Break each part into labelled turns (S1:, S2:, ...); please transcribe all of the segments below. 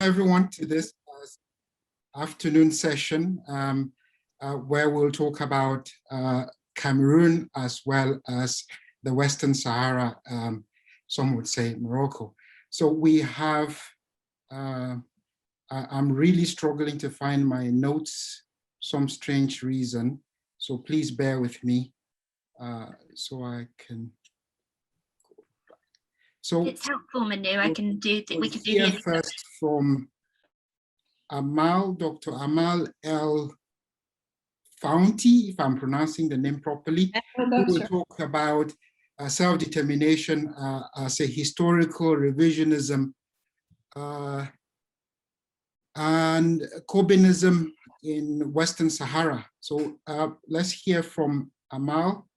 S1: Everyone to this afternoon session where we'll talk about Cameroon as well as the Western Sahara, some would say Morocco. So we have, I'm really struggling to find my notes, some strange reason. So please bear with me so I can. So
S2: it's helpful, Manu. I can do that. We can do
S1: here first from Amal, Dr. Amal El Founti, if I'm pronouncing the name properly, who will talk about self-determination as a historical revisionism and Corbynism in Western Sahara. So let's hear from Amal,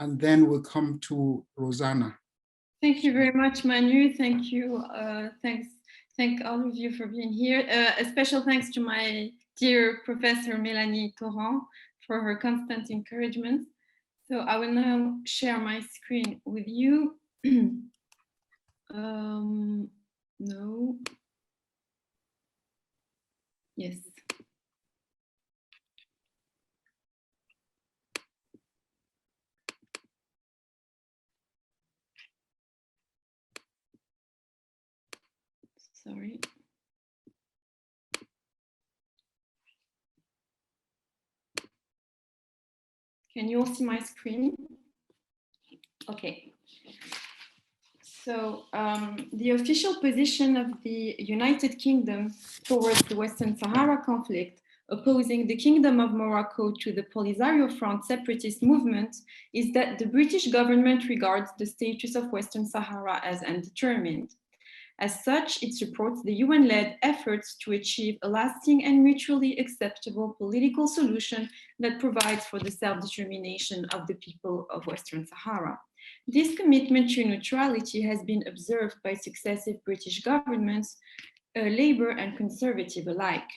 S1: and then we'll come to Roxana.
S3: Thank you very much, Manu. Thank you. Thank all of you for being here. A special thanks to my dear Professor Mélanie Torrent for her constant encouragement. So I will now share my screen with you. No. Yes. Sorry. Can you all see my screen? Okay. So the official position of the United Kingdom towards the Western Sahara conflict, opposing the Kingdom of Morocco to the Polisario Front separatist movement, is that the British government regards the status of Western Sahara as undetermined. As such, it supports the UN-led efforts to achieve a lasting and mutually acceptable political solution that provides for the self-determination of the people of Western Sahara. This commitment to neutrality has been observed by successive British governments, Labour and Conservative alike.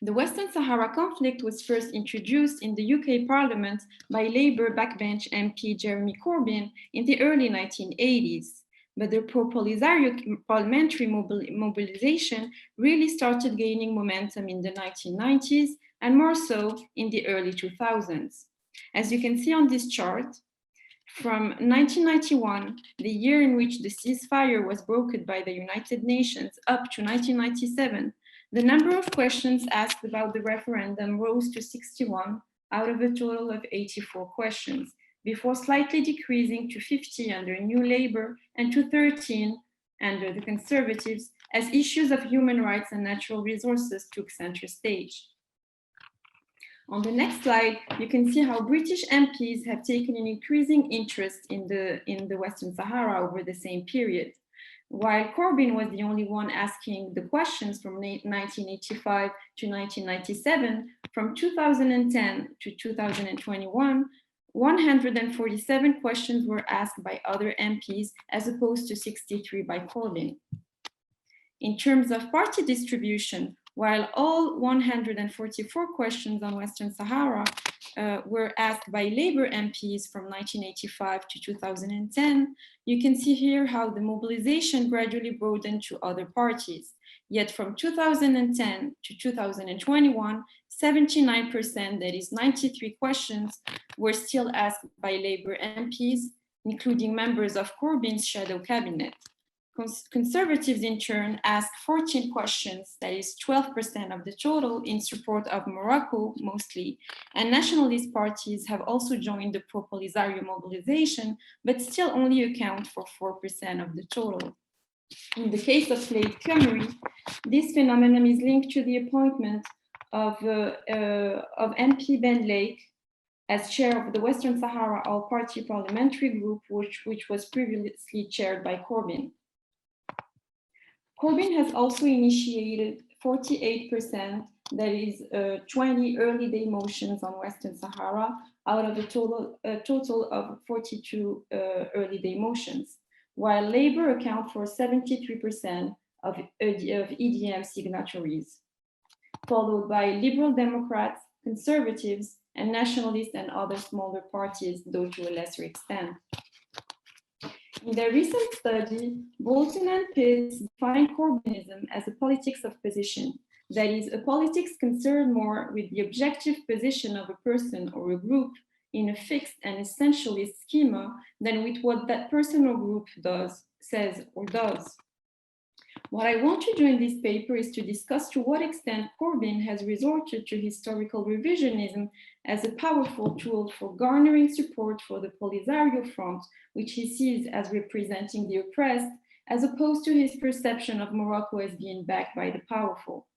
S3: The Western Sahara conflict was first introduced in the UK Parliament by Labour backbench MP Jeremy Corbyn in the early 1980s. But the pro-Polisario parliamentary mobilization really started gaining momentum in the 1990s and more so in the early 2000s. As you can see on this chart, from 1991, the year in which the ceasefire was brokered by the United Nations, up to 1997, the number of questions asked about the referendum rose to 61 out of a total of 84 questions, before slightly decreasing to 50 under New Labour and to 13 under the Conservatives as issues of human rights and natural resources took center stage. On the next slide, you can see how British MPs have taken an increasing interest in the Western Sahara over the same period. While Corbyn was the only one asking the questions from 1985 to 1997, from 2010 to 2021, 147 questions were asked by other MPs as opposed to 63 by Corbyn. In terms of party distribution, while all 144 questions on Western Sahara were asked by Labour MPs from 1985 to 2010, you can see here how the mobilization gradually broadened to other parties. Yet from 2010 to 2021, 79%, that is 93 questions, were still asked by Labour MPs, including members of Corbyn's shadow cabinet. Conservatives, in turn, asked 14 questions, that is 12% of the total, in support of Morocco, mostly, and nationalist parties have also joined the pro-Polisario mobilization, but still only account for 4% of the total. In the case of Cameroon, this phenomenon is linked to the appointment of MP Ben Lake as chair of the Western Sahara All-Party Parliamentary Group, which was previously chaired by Corbyn. Corbyn has also initiated 48%, that is 20 early day motions on Western Sahara out of a total of 42 early day motions, while Labour account for 73% of EDM signatories, followed by Liberal Democrats, Conservatives, and Nationalists and other smaller parties, though to a lesser extent. In their recent study, Bolton and Pitts define Corbynism as a politics of position, that is, a politics concerned more with the objective position of a person or a group in a fixed and essentialist schema than with what that person or group does, says, or does. What I want to do in this paper is to discuss to what extent Corbyn has resorted to historical revisionism as a powerful tool for garnering support for the Polisario Front, which he sees as representing the oppressed, as opposed to his perception of Morocco as being backed by the powerful.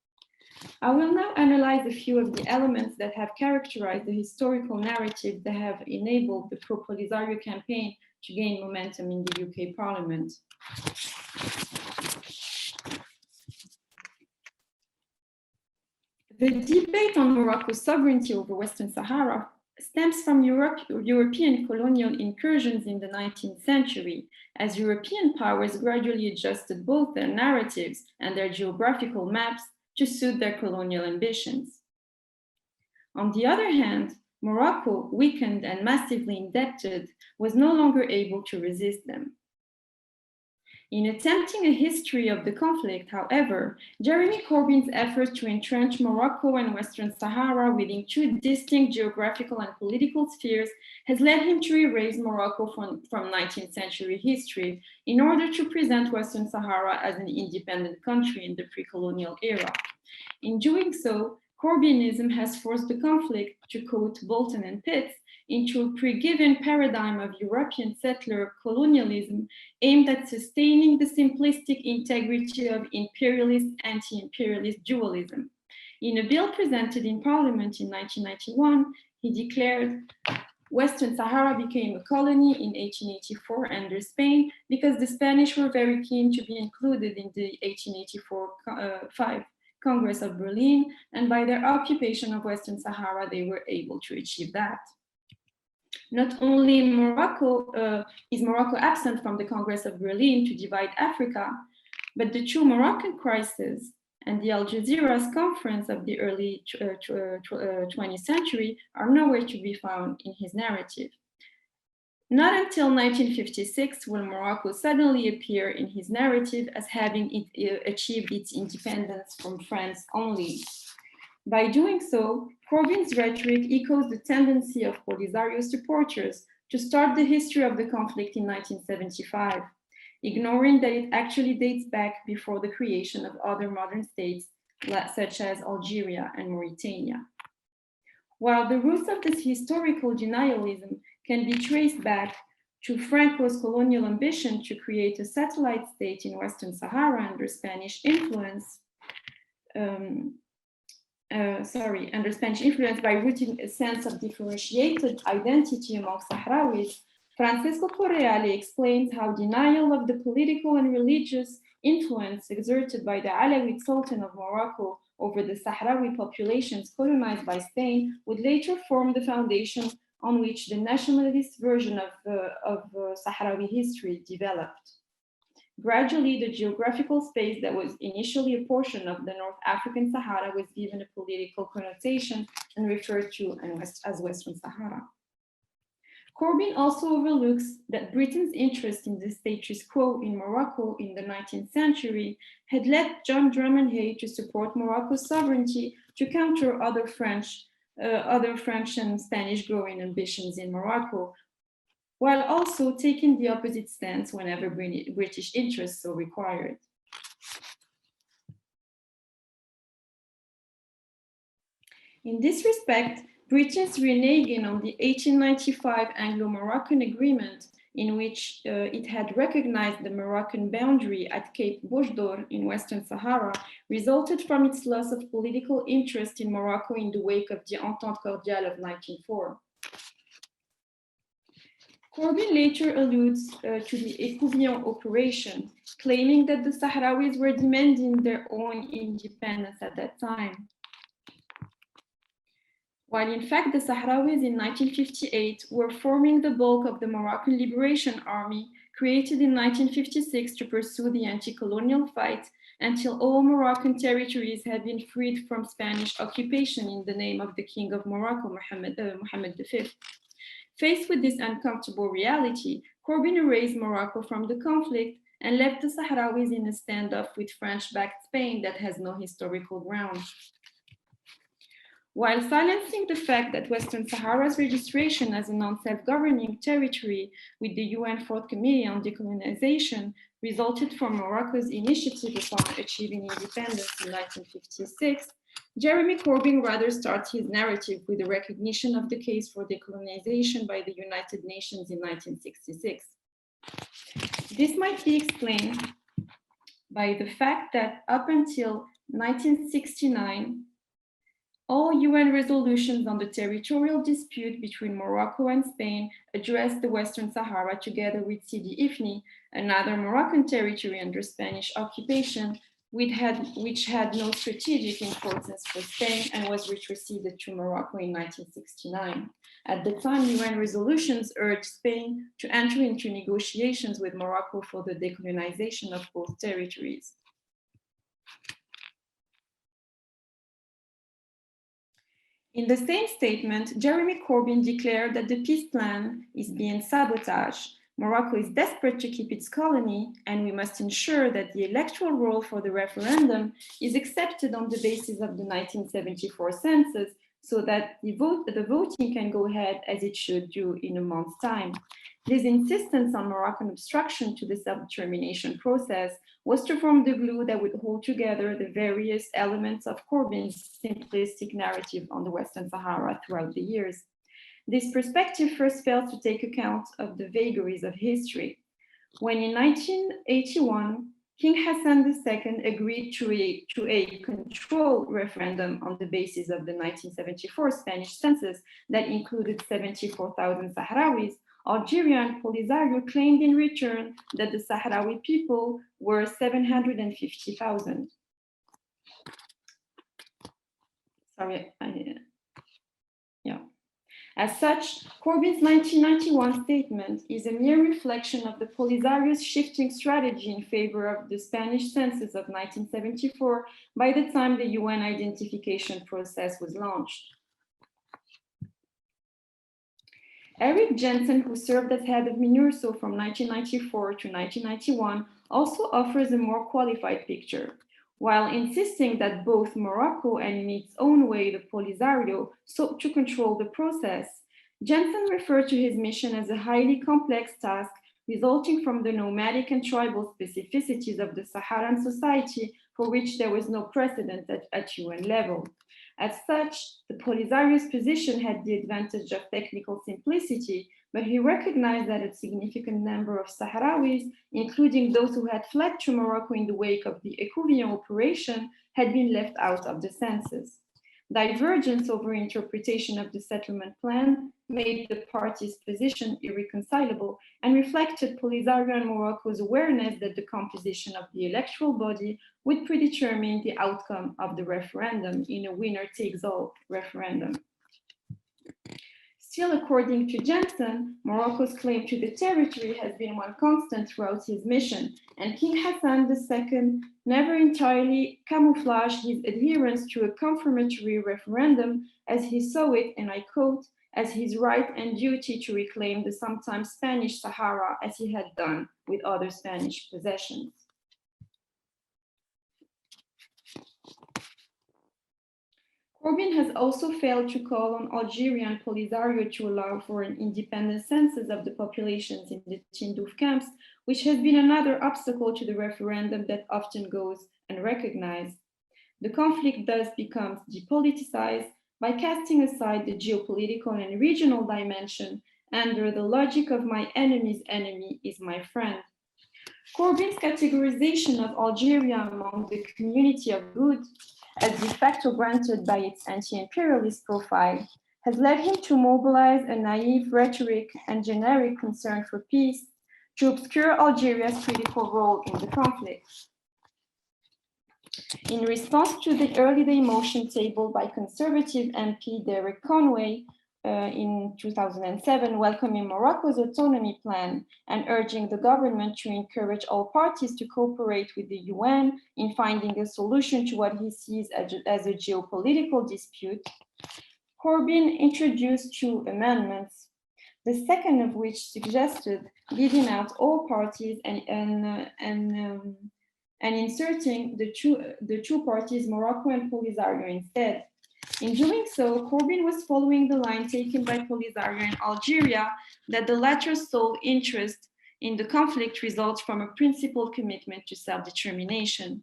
S3: I will now analyze a few of the elements that have characterized the historical narrative that have enabled the pro-Polisario campaign to gain momentum in the UK Parliament. The debate on Morocco's sovereignty over Western Sahara stems from European colonial incursions in the 19th century, as European powers gradually adjusted both their narratives and their geographical maps to suit their colonial ambitions. On the other hand, Morocco, weakened and massively indebted, was no longer able to resist them. In attempting a history of the conflict, however, Jeremy Corbyn's effort to entrench Morocco and Western Sahara within two distinct geographical and political spheres has led him to erase Morocco from 19th century history in order to present Western Sahara as an independent country in the pre-colonial era. In doing so, Corbynism has forced the conflict, to quote Bolton and Pitts, into a pre-given paradigm of European settler colonialism aimed at sustaining the simplistic integrity of imperialist, anti-imperialist dualism. In a bill presented in Parliament in 1991, he declared, Western Sahara became a colony in 1884 under Spain because the Spanish were very keen to be included in the 1884 Congress of Berlin, and by their occupation of Western Sahara, they were able to achieve that. Not only is Morocco absent from the Congress of Berlin to divide Africa, but the two Moroccan crises and the Algeciras conference of the early 20th century are nowhere to be found in his narrative. Not until 1956 will Morocco suddenly appear in his narrative as having achieved its independence from France only. By doing so, Corbyn's rhetoric echoes the tendency of Polisario supporters to start the history of the conflict in 1975, ignoring that it actually dates back before the creation of other modern states such as Algeria and Mauritania. While the roots of this historical denialism can be traced back to Franco's colonial ambition to create a satellite state in Western Sahara under Spanish influence, by rooting a sense of differentiated identity among Sahrawis, Francisco Correale explains how denial of the political and religious influence exerted by the Alawite Sultan of Morocco over the Sahrawi populations colonized by Spain would later form the foundation on which the nationalist version of Sahrawi history developed. Gradually, the geographical space that was initially a portion of the North African Sahara was given a political connotation and referred to as Western Sahara. Corbyn also overlooks that Britain's interest in the status quo in Morocco in the 19th century had led John Drummond Hay to support Morocco's sovereignty to counter other French and Spanish growing ambitions in Morocco, while also taking the opposite stance whenever British interests so required. In this respect, Britain's reneging on the 1895 Anglo-Moroccan agreement, in which it had recognized the Moroccan boundary at Cape Boujdour in Western Sahara, resulted from its loss of political interest in Morocco in the wake of the Entente Cordiale of 1904. Corbyn later alludes to the Écouvillon operation, claiming that the Sahrawis were demanding their own independence at that time. While in fact the Sahrawis in 1958 were forming the bulk of the Moroccan Liberation Army, created in 1956 to pursue the anti-colonial fight until all Moroccan territories had been freed from Spanish occupation in the name of the King of Morocco, Mohammed V. Faced with this uncomfortable reality, Corbyn erased Morocco from the conflict and left the Sahrawis in a standoff with French-backed Spain that has no historical ground. While silencing the fact that Western Sahara's registration as a non-self-governing territory with the UN Fourth Committee on Decolonization resulted from Morocco's initiative upon achieving independence in 1956, Jeremy Corbyn rather starts his narrative with the recognition of the case for decolonization by the United Nations in 1966. This might be explained by the fact that up until 1969, all UN resolutions on the territorial dispute between Morocco and Spain addressed the Western Sahara together with Sidi Ifni, another Moroccan territory under Spanish occupation, which had no strategic importance for Spain and was retroceded to Morocco in 1969. At the time, UN resolutions urged Spain to enter into negotiations with Morocco for the decolonization of both territories. In the same statement, Jeremy Corbyn declared that the peace plan is being sabotaged. Morocco is desperate to keep its colony, and we must ensure that the electoral roll for the referendum is accepted on the basis of the 1974 census so that the voting can go ahead as it should do in a month's time. This insistence on Moroccan obstruction to the self-determination process was to form the glue that would hold together the various elements of Corbyn's simplistic narrative on the Western Sahara throughout the years. This perspective first failed to take account of the vagaries of history. When in 1981, King Hassan II agreed to a control referendum on the basis of the 1974 Spanish census that included 74,000 Sahrawis, Algeria and Polisario claimed in return that the Sahrawi people were 750,000. As such, Corbyn's 1991 statement is a mere reflection of the Polisario's shifting strategy in favor of the Spanish census of 1974 by the time the UN identification process was launched. Eric Jensen, who served as head of MINURSO from 1994 to 1991, also offers a more qualified picture. While insisting that both Morocco and in its own way the Polisario sought to control the process, Jensen referred to his mission as a highly complex task resulting from the nomadic and tribal specificities of the Saharan society for which there was no precedent at UN level. As such, the Polisario's position had the advantage of technical simplicity, but he recognized that a significant number of Sahrawis, including those who had fled to Morocco in the wake of the Ecouvillon operation, had been left out of the census. Divergence over interpretation of the settlement plan made the parties' position irreconcilable and reflected Polisario and Morocco's awareness that the composition of the electoral body would predetermine the outcome of the referendum in a winner-takes-all referendum. Still, according to Jensen, Morocco's claim to the territory has been one constant throughout his mission, and King Hassan II never entirely camouflaged his adherence to a confirmatory referendum as he saw it, and I quote, as his right and duty to reclaim the sometimes Spanish Sahara as he had done with other Spanish possessions. Corbyn has also failed to call on Algeria and Polisario to allow for an independent census of the populations in the Tindouf camps, which has been another obstacle to the referendum that often goes unrecognized. The conflict thus becomes depoliticized by casting aside the geopolitical and regional dimension under the logic of my enemy's enemy is my friend. Corbyn's categorization of Algeria among the community of good, as de facto granted by its anti-imperialist profile, has led him to mobilize a naive rhetoric and generic concern for peace to obscure Algeria's critical role in the conflict. In response to the early day motion tabled by Conservative MP Derek Conway in 2007, welcoming Morocco's autonomy plan and urging the government to encourage all parties to cooperate with the UN in finding a solution to what he sees as a geopolitical dispute, Corbyn introduced two amendments. The second of which suggested leaving out all parties and inserting the two parties, Morocco and Polisario, instead. In doing so, Corbyn was following the line taken by Polisario in Algeria, that the latter's sole interest in the conflict results from a principled commitment to self-determination.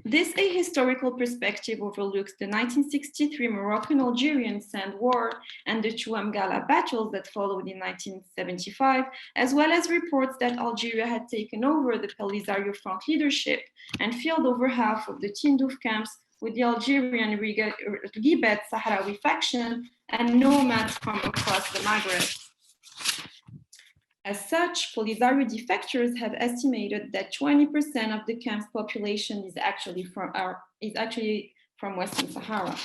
S3: This ahistorical perspective overlooks the 1963 Moroccan-Algerian Sand War and the two Amgala battles that followed in 1975, as well as reports that Algeria had taken over the Polisario Front leadership and filled over half of the Tindouf camps with the Algerian Ghibet Sahrawi faction and nomads from across the Maghreb. As such, Polisario defectors have estimated that 20% of the camp's population is actually from Western Sahara.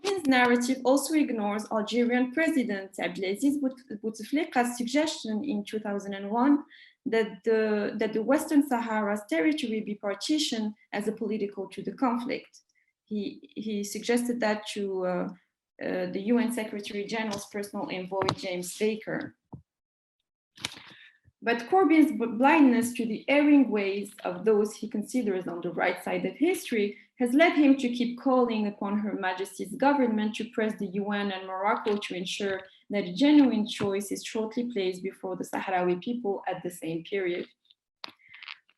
S3: Corbyn's narrative also ignores Algerian President Abdelaziz Bouteflika's suggestion in 2001 that the Western Sahara's territory be partitioned as a political to the conflict. He suggested that to the UN Secretary General's personal envoy, James Baker. But Corbyn's blindness to the erring ways of those he considers on the right side of history has led him to keep calling upon Her Majesty's government to press the UN and Morocco to ensure that a genuine choice is shortly placed before the Sahrawi people at the same period.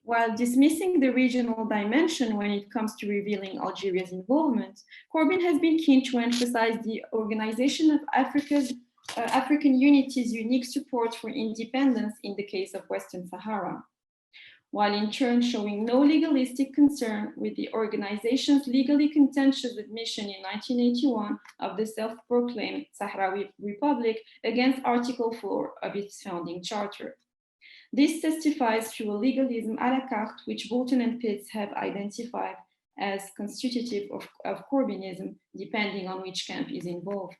S3: While dismissing the regional dimension when it comes to revealing Algeria's involvement, Corbyn has been keen to emphasize the Organization of African Unity's unique support for independence in the case of Western Sahara, while in turn showing no legalistic concern with the organization's legally contentious admission in 1981 of the self-proclaimed Sahrawi Republic against Article 4 of its founding charter. This testifies to a legalism à la carte, which Bolton and Pitts have identified as constitutive of Corbynism, depending on which camp is involved.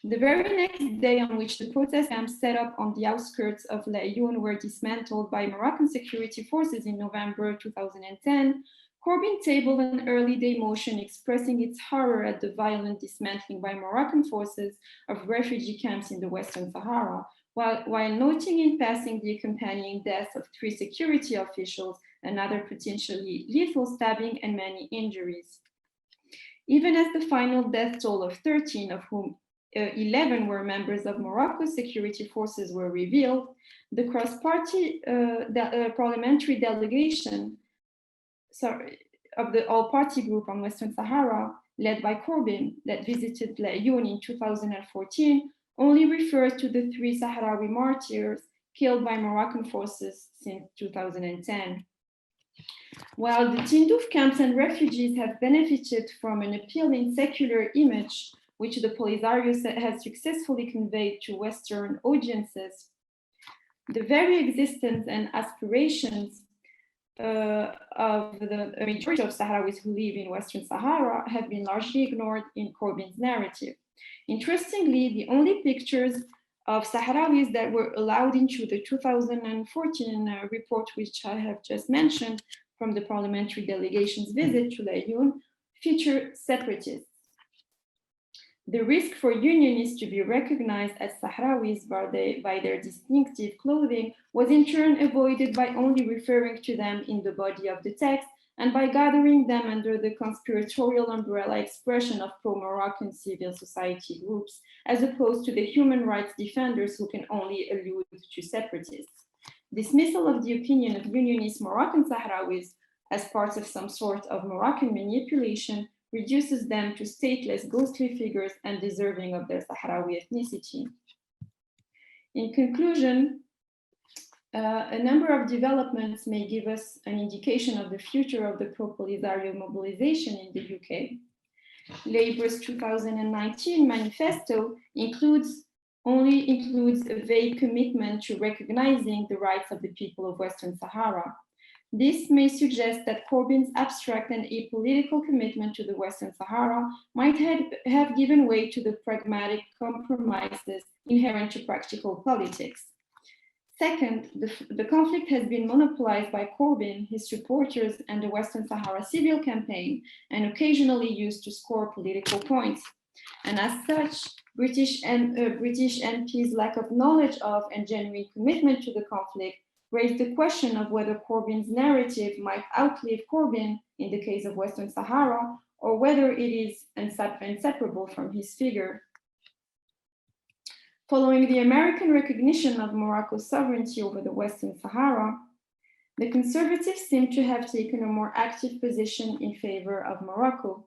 S3: The very next day on which the protest camps set up on the outskirts of Laayoune were dismantled by Moroccan security forces in November 2010, Corbyn tabled an early day motion expressing its horror at the violent dismantling by Moroccan forces of refugee camps in the Western Sahara, while noting in passing the accompanying deaths of 3 security officials, another potentially lethal stabbing, and many injuries. Even as the final death toll of 13, of whom 11 were members of Morocco's security forces, were revealed, the cross-party parliamentary delegation of the all-party group on Western Sahara, led by Corbyn, that visited Laayoune in 2014, only refers to the 3 Sahrawi martyrs killed by Moroccan forces since 2010. While the Tindouf camps and refugees have benefited from an appealing secular image, which the Polisario has successfully conveyed to Western audiences, the very existence and aspirations of the majority of Sahrawis who live in Western Sahara have been largely ignored in Corbyn's narrative. Interestingly, the only pictures of Sahrawis that were allowed into the 2014 report, which I have just mentioned from the parliamentary delegation's visit to Laayoune, feature separatists. The risk for unionists to be recognized as Sahrawis by their distinctive clothing was in turn avoided by only referring to them in the body of the text and by gathering them under the conspiratorial umbrella expression of pro-Moroccan civil society groups, as opposed to the human rights defenders who can only allude to separatists. Dismissal of the opinion of unionist Moroccan Sahrawis as part of some sort of Moroccan manipulation reduces them to stateless, ghostly figures and deserving of their Sahrawi ethnicity. In conclusion, a number of developments may give us an indication of the future of the pro-Polisario mobilization in the UK. Labour's 2019 manifesto only includes a vague commitment to recognizing the rights of the people of Western Sahara. This may suggest that Corbyn's abstract and apolitical commitment to the Western Sahara might have given way to the pragmatic compromises inherent to practical politics. Second, the conflict has been monopolized by Corbyn, his supporters, and the Western Sahara civil campaign, and occasionally used to score political points. And as such, British MPs' lack of knowledge of and genuine commitment to the conflict raised the question of whether Corbyn's narrative might outlive Corbyn in the case of Western Sahara, or whether it is inseparable from his figure. Following the American recognition of Morocco's sovereignty over the Western Sahara, the conservatives seem to have taken a more active position in favor of Morocco.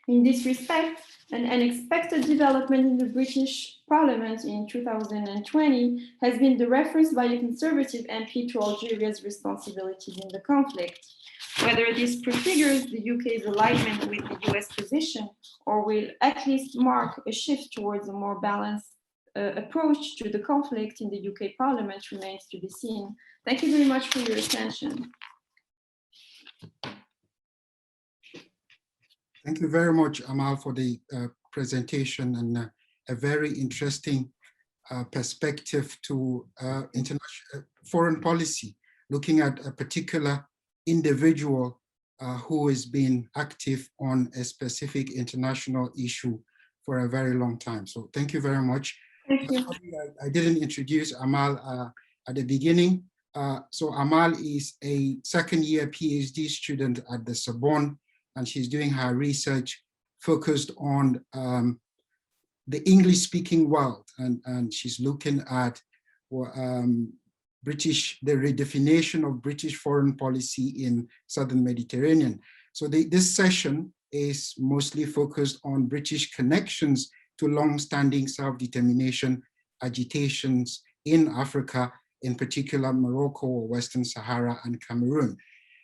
S3: In this respect, an unexpected development in the British Parliament in 2020 has been the reference by a Conservative MP to Algeria's responsibilities in the conflict. Whether this prefigures the UK's alignment with the US position or will at least mark a shift towards a more balanced approach to the conflict in the UK Parliament remains to be seen. Thank you very much for your attention.
S1: Thank you very much, Amal, for the presentation and a very interesting perspective to international foreign policy, looking at a particular individual who has been active on a specific international issue for a very long time. So thank you very much.
S3: Thank you.
S1: I didn't introduce Amal at the beginning. So Amal is a second-year PhD student at the Sorbonne, and she's doing her research focused on the English-speaking world, and she's looking at the redefinition of British foreign policy in Southern Mediterranean. So this session is mostly focused on British connections to long-standing self-determination agitations in Africa, in particular Morocco, Western Sahara, and Cameroon.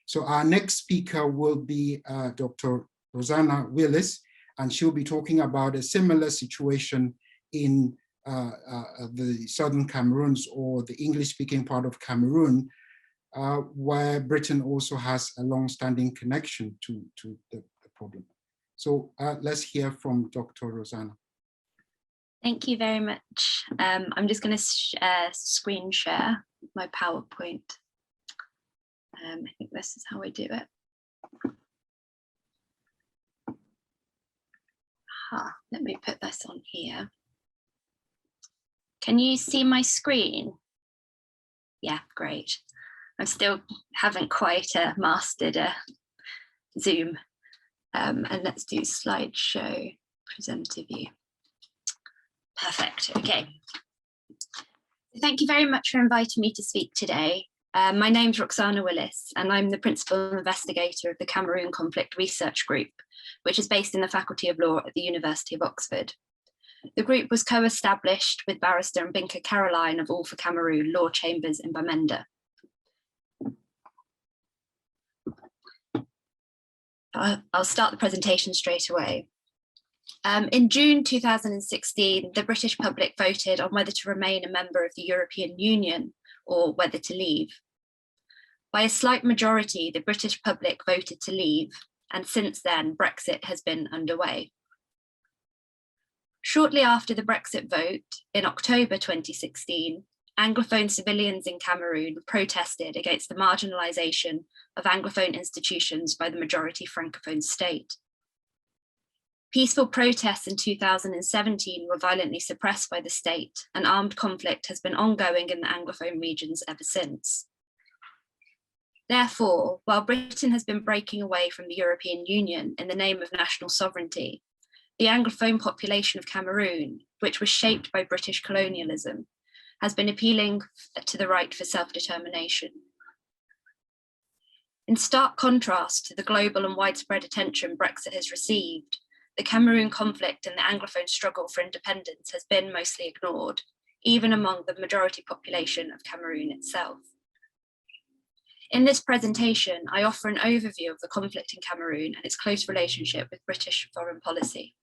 S1: So our next speaker will be Dr. Roxana Willis, and she'll be talking about a similar situation in the Southern Cameroons, or the English-speaking part of Cameroon, where Britain also has a long-standing connection to the problem. So let's hear from Dr. Roxana.
S2: Thank you very much. I'm just going to screen share my PowerPoint. I think this is how we do it. Let me put this on here. Can you see my screen? Yeah, great. I still haven't quite mastered Zoom. And let's do slideshow, presenter view. Perfect, okay. Thank you very much for inviting me to speak today. My name's Roxana Willis, and I'm the Principal Investigator of the Cameroon Conflict Research Group, which is based in the Faculty of Law at the University of Oxford. The group was co-established with Barrister Mbinka Caroline of All for Cameroon Law Chambers in Bamenda. I'll start the presentation straight away. In June 2016, the British public voted on whether to remain a member of the European Union or whether to leave. By a slight majority, the British public voted to leave, and since then, Brexit has been underway. Shortly after the Brexit vote, in October 2016, Anglophone civilians in Cameroon protested against the marginalisation of Anglophone institutions by the majority Francophone state. Peaceful protests in 2017 were violently suppressed by the state, and armed conflict has been ongoing in the Anglophone regions ever since. Therefore, while Britain has been breaking away from the European Union in the name of national sovereignty, the Anglophone population of Cameroon, which was shaped by British colonialism, has been appealing to the right for self-determination. In stark contrast to the global and widespread attention Brexit has received, the Cameroon conflict and the Anglophone struggle for independence has been mostly ignored, even among the majority population of Cameroon itself. In this presentation, I offer an overview of the conflict in Cameroon and its close relationship with British foreign policy.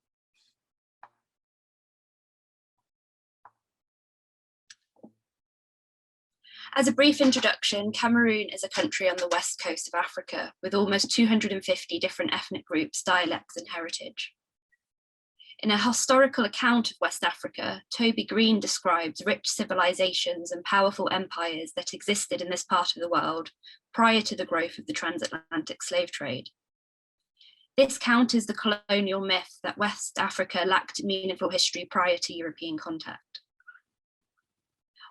S2: As a brief introduction, Cameroon is a country on the west coast of Africa with almost 250 different ethnic groups, dialects, and heritage. In a historical account of West Africa, Toby Green describes rich civilizations and powerful empires that existed in this part of the world prior to the growth of the transatlantic slave trade. This counters the colonial myth that West Africa lacked meaningful history prior to European contact.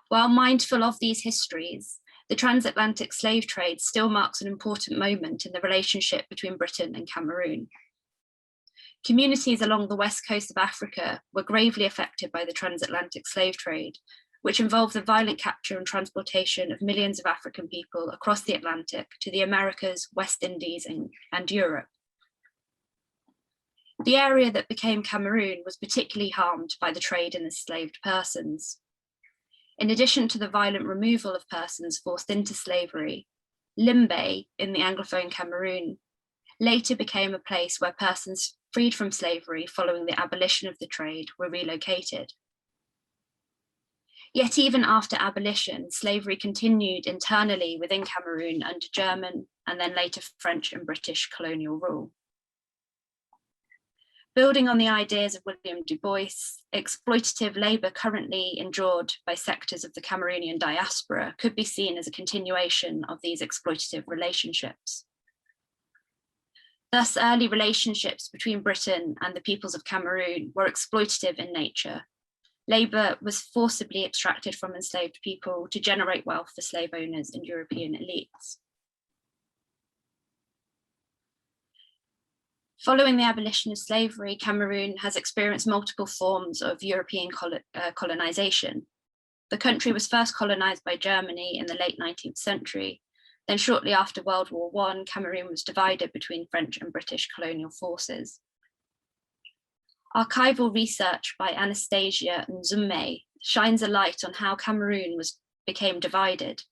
S2: While mindful of these histories, the transatlantic slave trade still marks an important moment in the relationship between Britain and Cameroon. Communities along the west coast of Africa were gravely affected by the transatlantic slave trade, which involved the violent capture and transportation of millions of African people across the Atlantic to the Americas, West Indies, and Europe. The area that became Cameroon was particularly harmed by the trade in enslaved persons. In addition to the violent removal of persons forced into slavery, Limbe in the Anglophone Cameroon later became a place where persons freed from slavery following the abolition of the trade were relocated. Yet even after abolition, slavery continued internally within Cameroon under German and then later French and British colonial rule. Building on the ideas of William Du Bois, exploitative labour currently endured by sectors of the Cameroonian diaspora could be seen as a continuation of these exploitative relationships. Thus, early relationships between Britain and the peoples of Cameroon were exploitative in nature. Labour was forcibly extracted from enslaved people to generate wealth for slave owners and European elites. Following the abolition of slavery, Cameroon has experienced multiple forms of European colonization. The country was first colonized by Germany in the late 19th century. Then shortly after World War I, Cameroon was divided between French and British colonial forces. Archival research by Anastasia Nzume shines a light on how Cameroon became divided.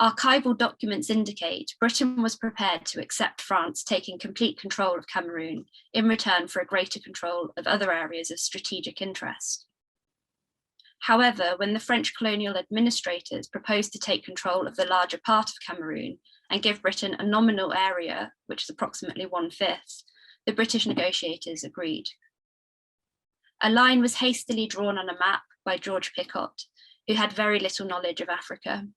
S2: Archival documents indicate Britain was prepared to accept France taking complete control of Cameroon in return for a greater control of other areas of strategic interest. However, when the French colonial administrators proposed to take control of the larger part of Cameroon and give Britain a nominal area, which is approximately 1/5, the British negotiators agreed. A line was hastily drawn on a map by George Picot, who had very little knowledge of Africa.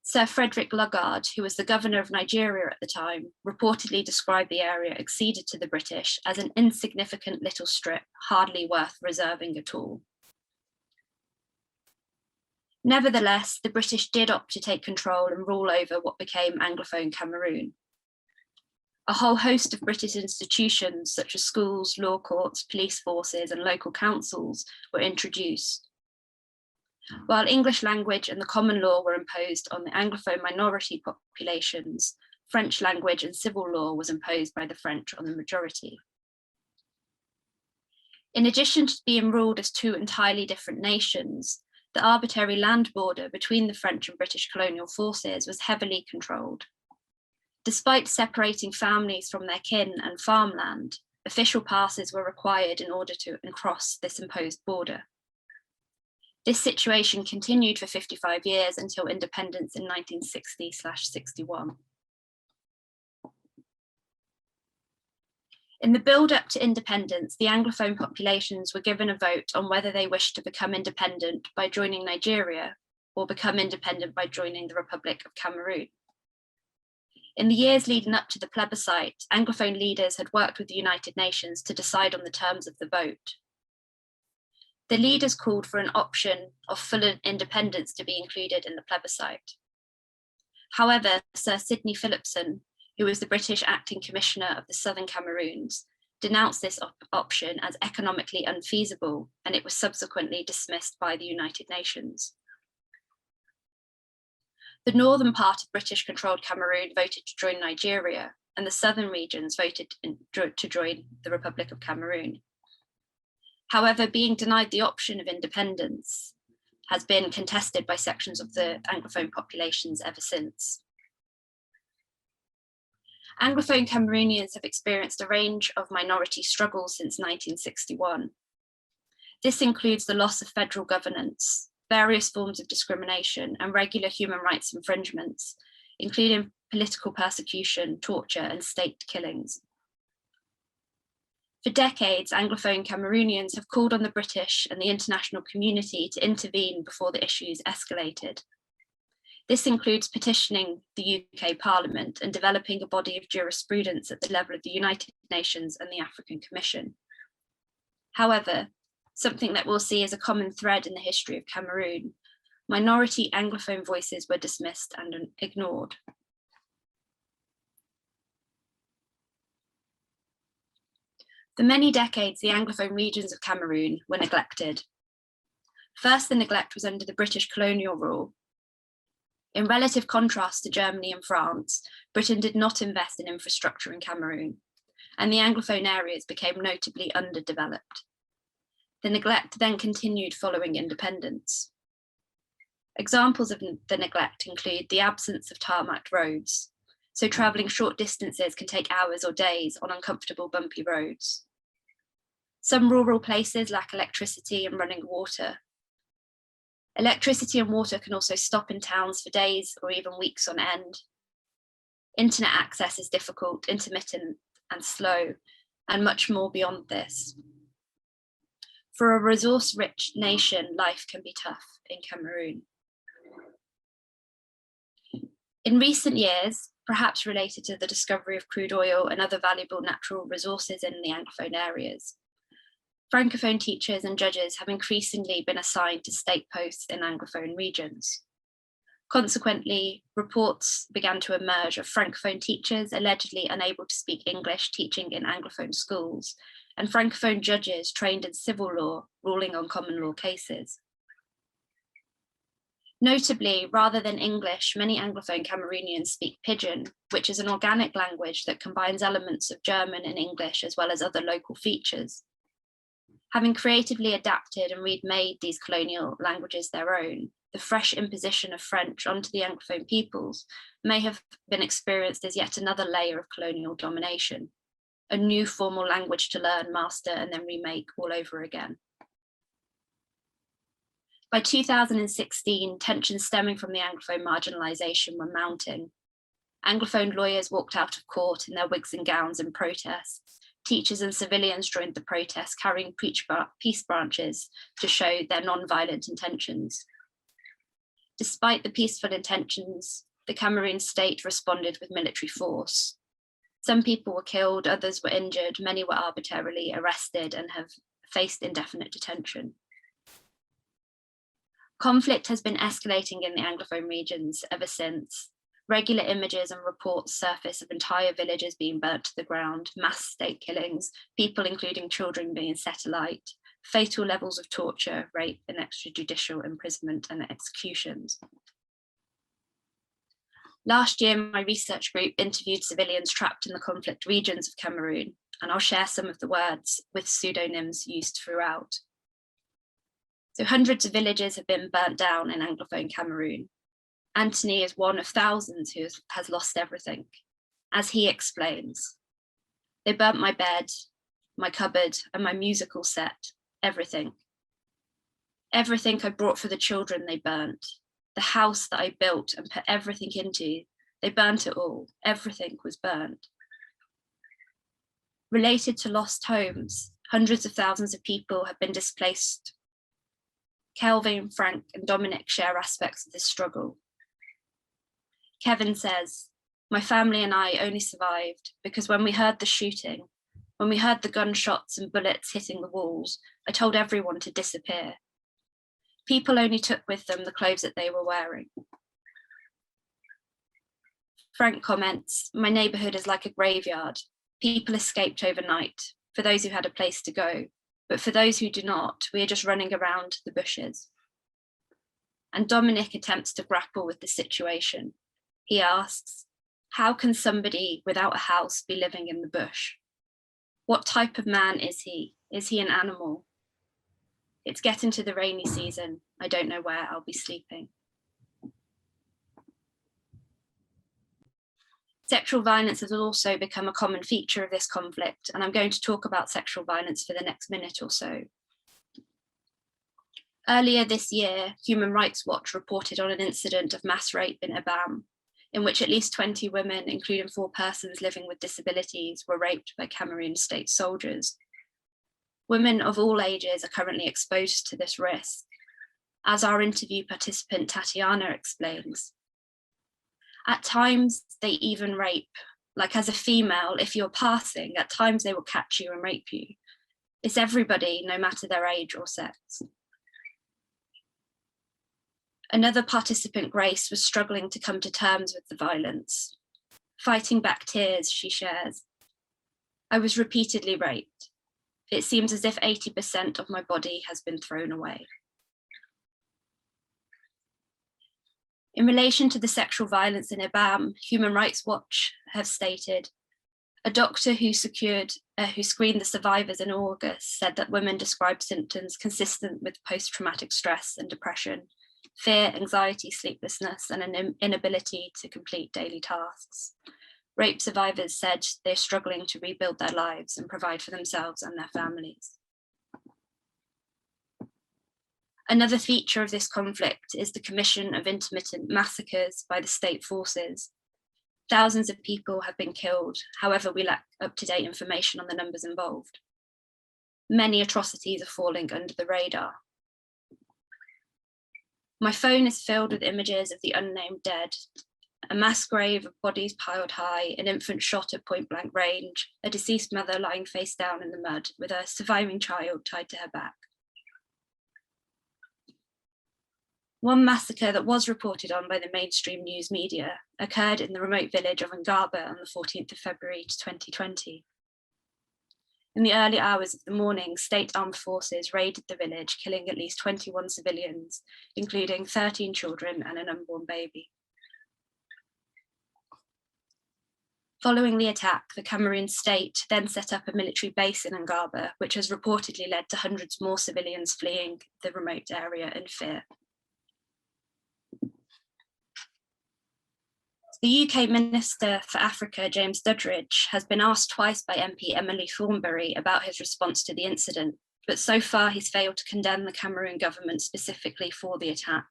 S2: Sir Frederick Lugard, who was the governor of Nigeria at the time, reportedly described the area acceded to the British as an insignificant little strip, hardly worth reserving at all. Nevertheless, the British did opt to take control and rule over what became Anglophone Cameroon. A whole host of British institutions, such as schools, law courts, police forces, and local councils, were introduced. While English language and the common law were imposed on the Anglophone minority populations, French language and civil law was imposed by the French on the majority. In addition to being ruled as two entirely different nations, the arbitrary land border between the French and British colonial forces was heavily controlled. Despite separating families from their kin and farmland, official passes were required in order to cross this imposed border. This situation continued for 55 years until independence in 1960/61. In the build-up to independence, the Anglophone populations were given a vote on whether they wished to become independent by joining Nigeria or become independent by joining the Republic of Cameroon. In the years leading up to the plebiscite, Anglophone leaders had worked with the United Nations to decide on the terms of the vote. The leaders called for an option of full independence to be included in the plebiscite. However, Sir Sidney Philipson, who was the British acting commissioner of the Southern Cameroons, denounced this option as economically unfeasible, and it was subsequently dismissed by the United Nations. The northern part of British-controlled Cameroon voted to join Nigeria, and the southern regions voted to join the Republic of Cameroon. However, being denied the option of independence has been contested by sections of the Anglophone populations ever since. Anglophone Cameroonians have experienced a range of minority struggles since 1961. This includes the loss of federal governance, various forms of discrimination, and regular human rights infringements, including political persecution, torture, and state killings. For decades, Anglophone Cameroonians have called on the British and the international community to intervene before the issues escalated. This includes petitioning the UK Parliament and developing a body of jurisprudence at the level of the United Nations and the African Commission. However, something that we'll see as a common thread in the history of Cameroon, minority Anglophone voices were dismissed and ignored. For many decades, the Anglophone regions of Cameroon were neglected. First, the neglect was under the British colonial rule. In relative contrast to Germany and France, Britain did not invest in infrastructure in Cameroon, and the Anglophone areas became notably underdeveloped. The neglect then continued following independence. Examples of the neglect include the absence of tarmac roads, so travelling short distances can take hours or days on uncomfortable bumpy roads. Some rural places lack electricity and running water. Electricity and water can also stop in towns for days or even weeks on end. Internet access is difficult, intermittent and slow, and much more beyond this. For a resource-rich nation, life can be tough in Cameroon. In recent years, perhaps related to the discovery of crude oil and other valuable natural resources in the Anglophone areas, Francophone teachers and judges have increasingly been assigned to state posts in Anglophone regions. Consequently, reports began to emerge of Francophone teachers allegedly unable to speak English teaching in Anglophone schools, and Francophone judges trained in civil law ruling on common law cases. Notably, rather than English, many Anglophone Cameroonians speak Pidgin, which is an organic language that combines elements of German and English as well as other local features. Having creatively adapted and remade these colonial languages their own, the fresh imposition of French onto the Anglophone peoples may have been experienced as yet another layer of colonial domination, a new formal language to learn, master, and then remake all over again. By 2016, tensions stemming from the Anglophone marginalisation were mounting. Anglophone lawyers walked out of court in their wigs and gowns in protest. Teachers and civilians joined the protests, carrying peace branches to show their non-violent intentions. Despite the peaceful intentions, the Cameroon state responded with military force. Some people were killed, others were injured, many were arbitrarily arrested and have faced indefinite detention. Conflict has been escalating in the Anglophone regions ever since. Regular images and reports surface of entire villages being burnt to the ground, mass state killings, people including children being set alight, fatal levels of torture, rape and extrajudicial imprisonment and executions. Last year, my research group interviewed civilians trapped in the conflict regions of Cameroon, and I'll share some of the words with pseudonyms used throughout. So hundreds of villages have been burnt down in Anglophone Cameroon. Anthony is one of thousands who has lost everything. As he explains, they burnt my bed, my cupboard, and my musical set, everything. Everything I brought for the children they burnt. The house that I built and put everything into, they burnt it all. Everything was burnt. Related to lost homes, hundreds of thousands of people have been displaced. Kelvin, Frank, and Dominic share aspects of this struggle. Kevin says, "My family and I only survived because when we heard the shooting, when we heard the gunshots and bullets hitting the walls, I told everyone to disappear. People only took with them the clothes that they were wearing." Frank comments, "My neighborhood is like a graveyard. People escaped overnight, for those who had a place to go, but for those who do not, we are just running around the bushes." And Dominic attempts to grapple with the situation. He asks, how can somebody without a house be living in the bush? What type of man is he? Is he an animal? It's getting to the rainy season. I don't know where I'll be sleeping. Sexual violence has also become a common feature of this conflict, and I'm going to talk about sexual violence for the next minute or so. Earlier this year, Human Rights Watch reported on an incident of mass rape in Aberdeen, in which at least 20 women, including 4 persons living with disabilities, were raped by Cameroon state soldiers. Women of all ages are currently exposed to this risk. As our interview participant Tatiana explains, At times, they even rape. Like as a female, if you're passing, at times they will catch you and rape you. It's everybody, no matter their age or sex. Another participant, Grace, was struggling to come to terms with the violence. Fighting back tears, she shares. I was repeatedly raped. It seems as if 80% of my body has been thrown away. In relation to the sexual violence in IBAM, Human Rights Watch have stated, a doctor who screened the survivors in August said that women described symptoms consistent with post-traumatic stress and depression, fear, anxiety, sleeplessness, and an inability to complete daily tasks. Rape survivors said they're struggling to rebuild their lives and provide for themselves and their families. Another feature of this conflict is the commission of intermittent massacres by the state forces. Thousands of people have been killed, however, we lack up-to-date information on the numbers involved. Many atrocities are falling under the radar. My phone is filled with images of the unnamed dead, a mass grave of bodies piled high, an infant shot at point-blank range, a deceased mother lying face down in the mud with a surviving child tied to her back. One massacre that was reported on by the mainstream news media occurred in the remote village of Ngaba on the 14th of February 2020. In the early hours of the morning, state armed forces raided the village, killing at least 21 civilians, including 13 children and an unborn baby. Following the attack, the Cameroon state then set up a military base in Ngaba, which has reportedly led to hundreds more civilians fleeing the remote area in fear. The UK Minister for Africa, James Duddridge, has been asked twice by MP Emily Thornberry about his response to the incident, but so far he's failed to condemn the Cameroon government specifically for the attack.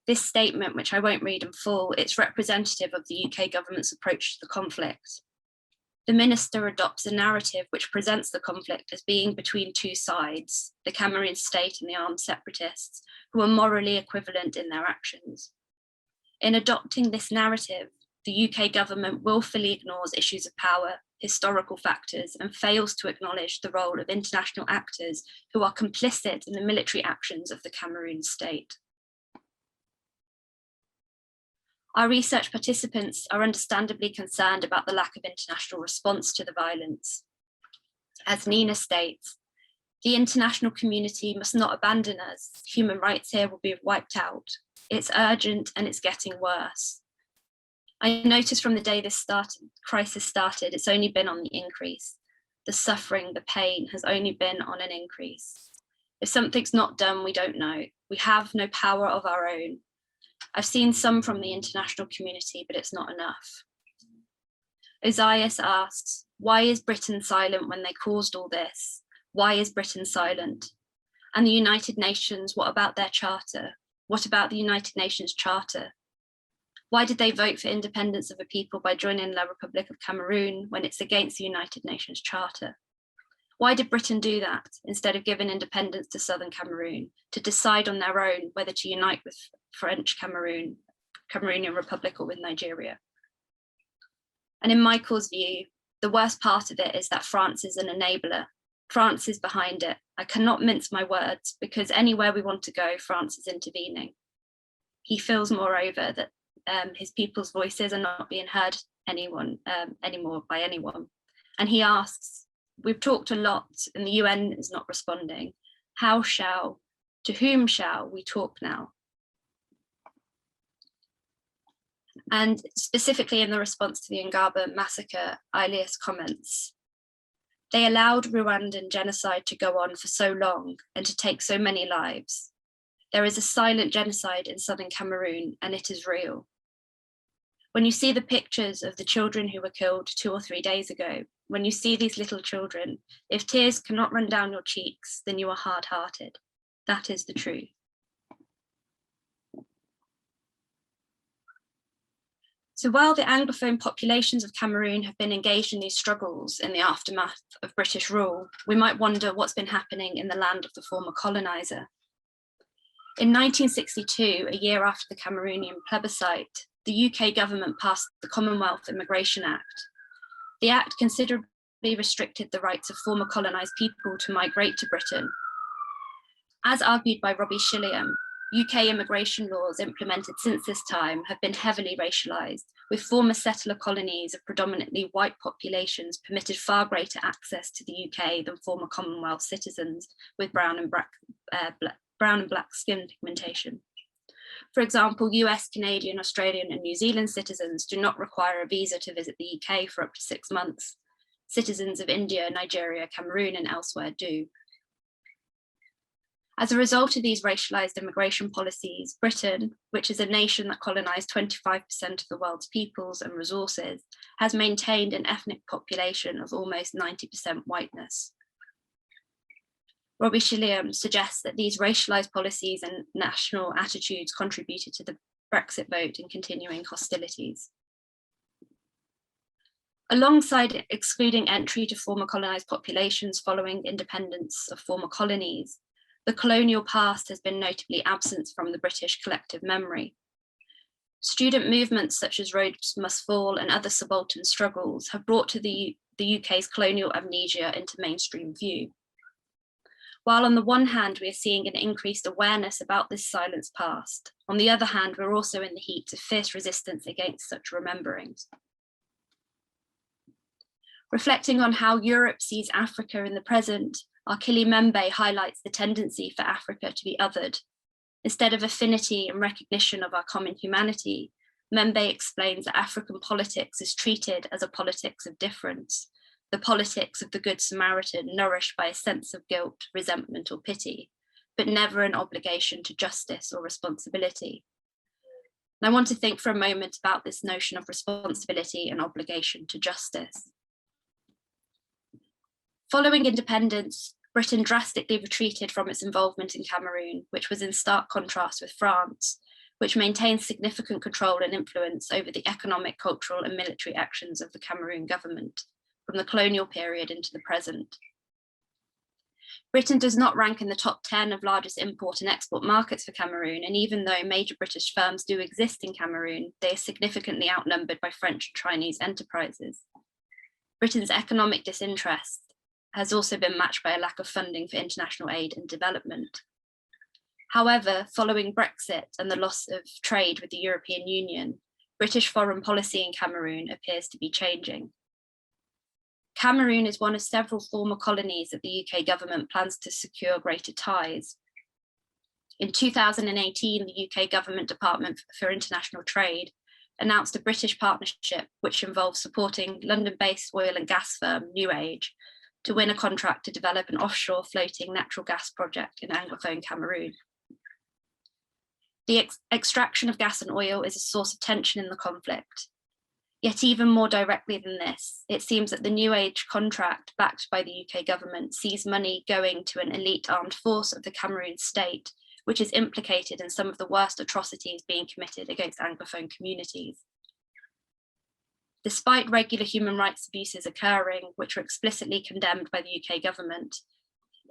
S2: This statement, which I won't read in full, it's representative of the UK government's approach to the conflict. The minister adopts a narrative which presents the conflict as being between two sides, the Cameroon state and the armed separatists, who are morally equivalent in their actions. In adopting this narrative, the UK government willfully ignores issues of power, historical factors, and fails to acknowledge the role of international actors who are complicit in the military actions of the Cameroon state. Our research participants are understandably concerned about the lack of international response to the violence. As Nina states, the international community must not abandon us. Human rights here will be wiped out. It's urgent and it's getting worse. I noticed from the day this crisis started, it's only been on the increase. The suffering, the pain has only been on an increase. If something's not done, we don't know. We have no power of our own. I've seen some from the international community, but it's not enough. Ozias asks, why is Britain silent when they caused all this? Why is Britain silent? And the United Nations, what about their charter? What about the United Nations Charter? Why did they vote for independence of a people by joining La Republic of Cameroon when it's against the United Nations Charter? Why did Britain do that instead of giving independence to Southern Cameroon to decide on their own whether to unite with French Cameroon, Cameroonian Republic, or with Nigeria? And in Michael's view, the worst part of it is that France is an enabler. France is behind it. I cannot mince my words because anywhere we want to go, France is intervening. He feels, moreover, that his people's voices are not being heard anymore by anyone. And he asks, we've talked a lot and the UN is not responding. To whom shall we talk now? And specifically in the response to the Ngaba massacre, Ilias comments, they allowed Rwandan genocide to go on for so long and to take so many lives. There is a silent genocide in southern Cameroon and it is real. When you see the pictures of the children who were killed 2 or 3 days ago, when you see these little children, if tears cannot run down your cheeks, then you are hard-hearted. That is the truth. So while the Anglophone populations of Cameroon have been engaged in these struggles in the aftermath of British rule, we might wonder what's been happening in the land of the former colonizer. In 1962, a year after the Cameroonian plebiscite, the UK government passed the Commonwealth Immigration Act. The Act considerably restricted the rights of former colonised people to migrate to Britain. As argued by Robbie Shilliam, UK immigration laws implemented since this time have been heavily racialised, with former settler colonies of predominantly white populations permitted far greater access to the UK than former Commonwealth citizens with brown and black skin pigmentation. For example, US, Canadian, Australian and New Zealand citizens do not require a visa to visit the UK for up to 6 months. Citizens of India, Nigeria, Cameroon and elsewhere do. As a result of these racialised immigration policies, Britain, which is a nation that colonised 25% of the world's peoples and resources, has maintained an ethnic population of almost 90% whiteness. Robbie Shilliam suggests that these racialised policies and national attitudes contributed to the Brexit vote and continuing hostilities. Alongside excluding entry to former colonised populations following independence of former colonies, the colonial past has been notably absent from the British collective memory. Student movements such as Rhodes Must Fall and other subaltern struggles have brought to the UK's colonial amnesia into mainstream view. While on the one hand, we are seeing an increased awareness about this silenced past, on the other hand, we're also in the heat of fierce resistance against such rememberings. Reflecting on how Europe sees Africa in the present, Akili Membe highlights the tendency for Africa to be othered. Instead of affinity and recognition of our common humanity, Membe explains that African politics is treated as a politics of difference, the politics of the Good Samaritan nourished by a sense of guilt, resentment or pity, but never an obligation to justice or responsibility. And I want to think for a moment about this notion of responsibility and obligation to justice. Following independence, Britain drastically retreated from its involvement in Cameroon, which was in stark contrast with France, which maintained significant control and influence over the economic, cultural and military actions of the Cameroon government, from the colonial period into the present. Britain does not rank in the top 10 of largest import and export markets for Cameroon, and even though major British firms do exist in Cameroon, they are significantly outnumbered by French and Chinese enterprises. Britain's economic disinterest has also been matched by a lack of funding for international aid and development. However, following Brexit and the loss of trade with the European Union, British foreign policy in Cameroon appears to be changing. Cameroon is one of several former colonies that the UK government plans to secure greater ties. In 2018, the UK Government Department for International Trade announced a British partnership which involves supporting London-based oil and gas firm New Age to win a contract to develop an offshore floating natural gas project in Anglophone Cameroon. The extraction of gas and oil is a source of tension in the conflict. Yet even more directly than this, it seems that the New Age contract backed by the UK government sees money going to an elite armed force of the Cameroon state, which is implicated in some of the worst atrocities being committed against Anglophone communities. Despite regular human rights abuses occurring, which were explicitly condemned by the UK government,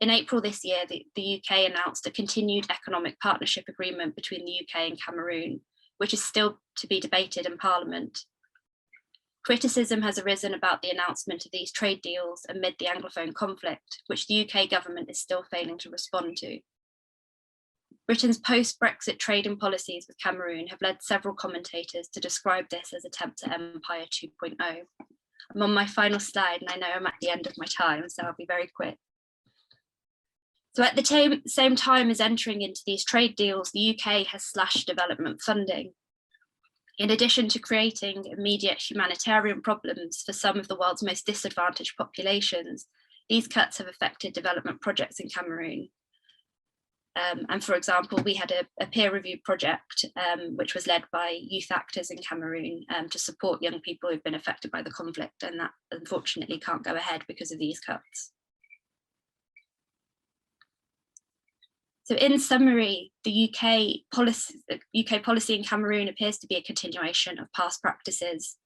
S2: in April this year, the UK announced a continued economic partnership agreement between the UK and Cameroon, which is still to be debated in Parliament. Criticism has arisen about the announcement of these trade deals amid the Anglophone conflict, which the UK government is still failing to respond to. Britain's post-Brexit trading policies with Cameroon have led several commentators to describe this as attempt at Empire 2.0. I'm on my final slide and I know I'm at the end of my time, so I'll be very quick. So at the same time as entering into these trade deals, the UK has slashed development funding. In addition to creating immediate humanitarian problems for some of the world's most disadvantaged populations, these cuts have affected development projects in Cameroon. And for example, we had a peer-reviewed project which was led by youth actors in Cameroon to support young people who've been affected by the conflict, and that unfortunately can't go ahead because of these cuts. So in summary, the UK policy in Cameroon appears to be a continuation of past practices.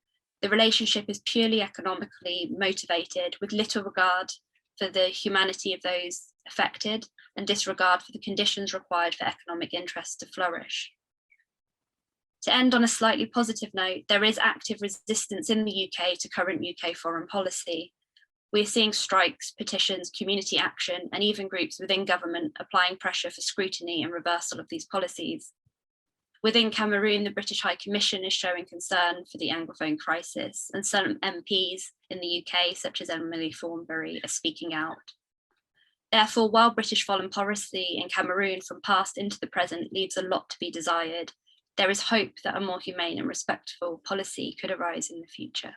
S2: The relationship is purely economically motivated, with little regard for the humanity of those affected and disregard for the conditions required for economic interests to flourish. To end on a slightly positive note, there is active resistance in the UK to current UK foreign policy. We're seeing strikes, petitions, community action, and even groups within government applying pressure for scrutiny and reversal of these policies. Within Cameroon, the British High Commission is showing concern for the Anglophone crisis, and some MPs in the UK, such as Emily Thornberry, are speaking out. Therefore, while British foreign policy in Cameroon from past into the present leaves a lot to be desired, there is hope that a more humane and respectful policy could arise in the future.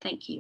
S2: Thank you.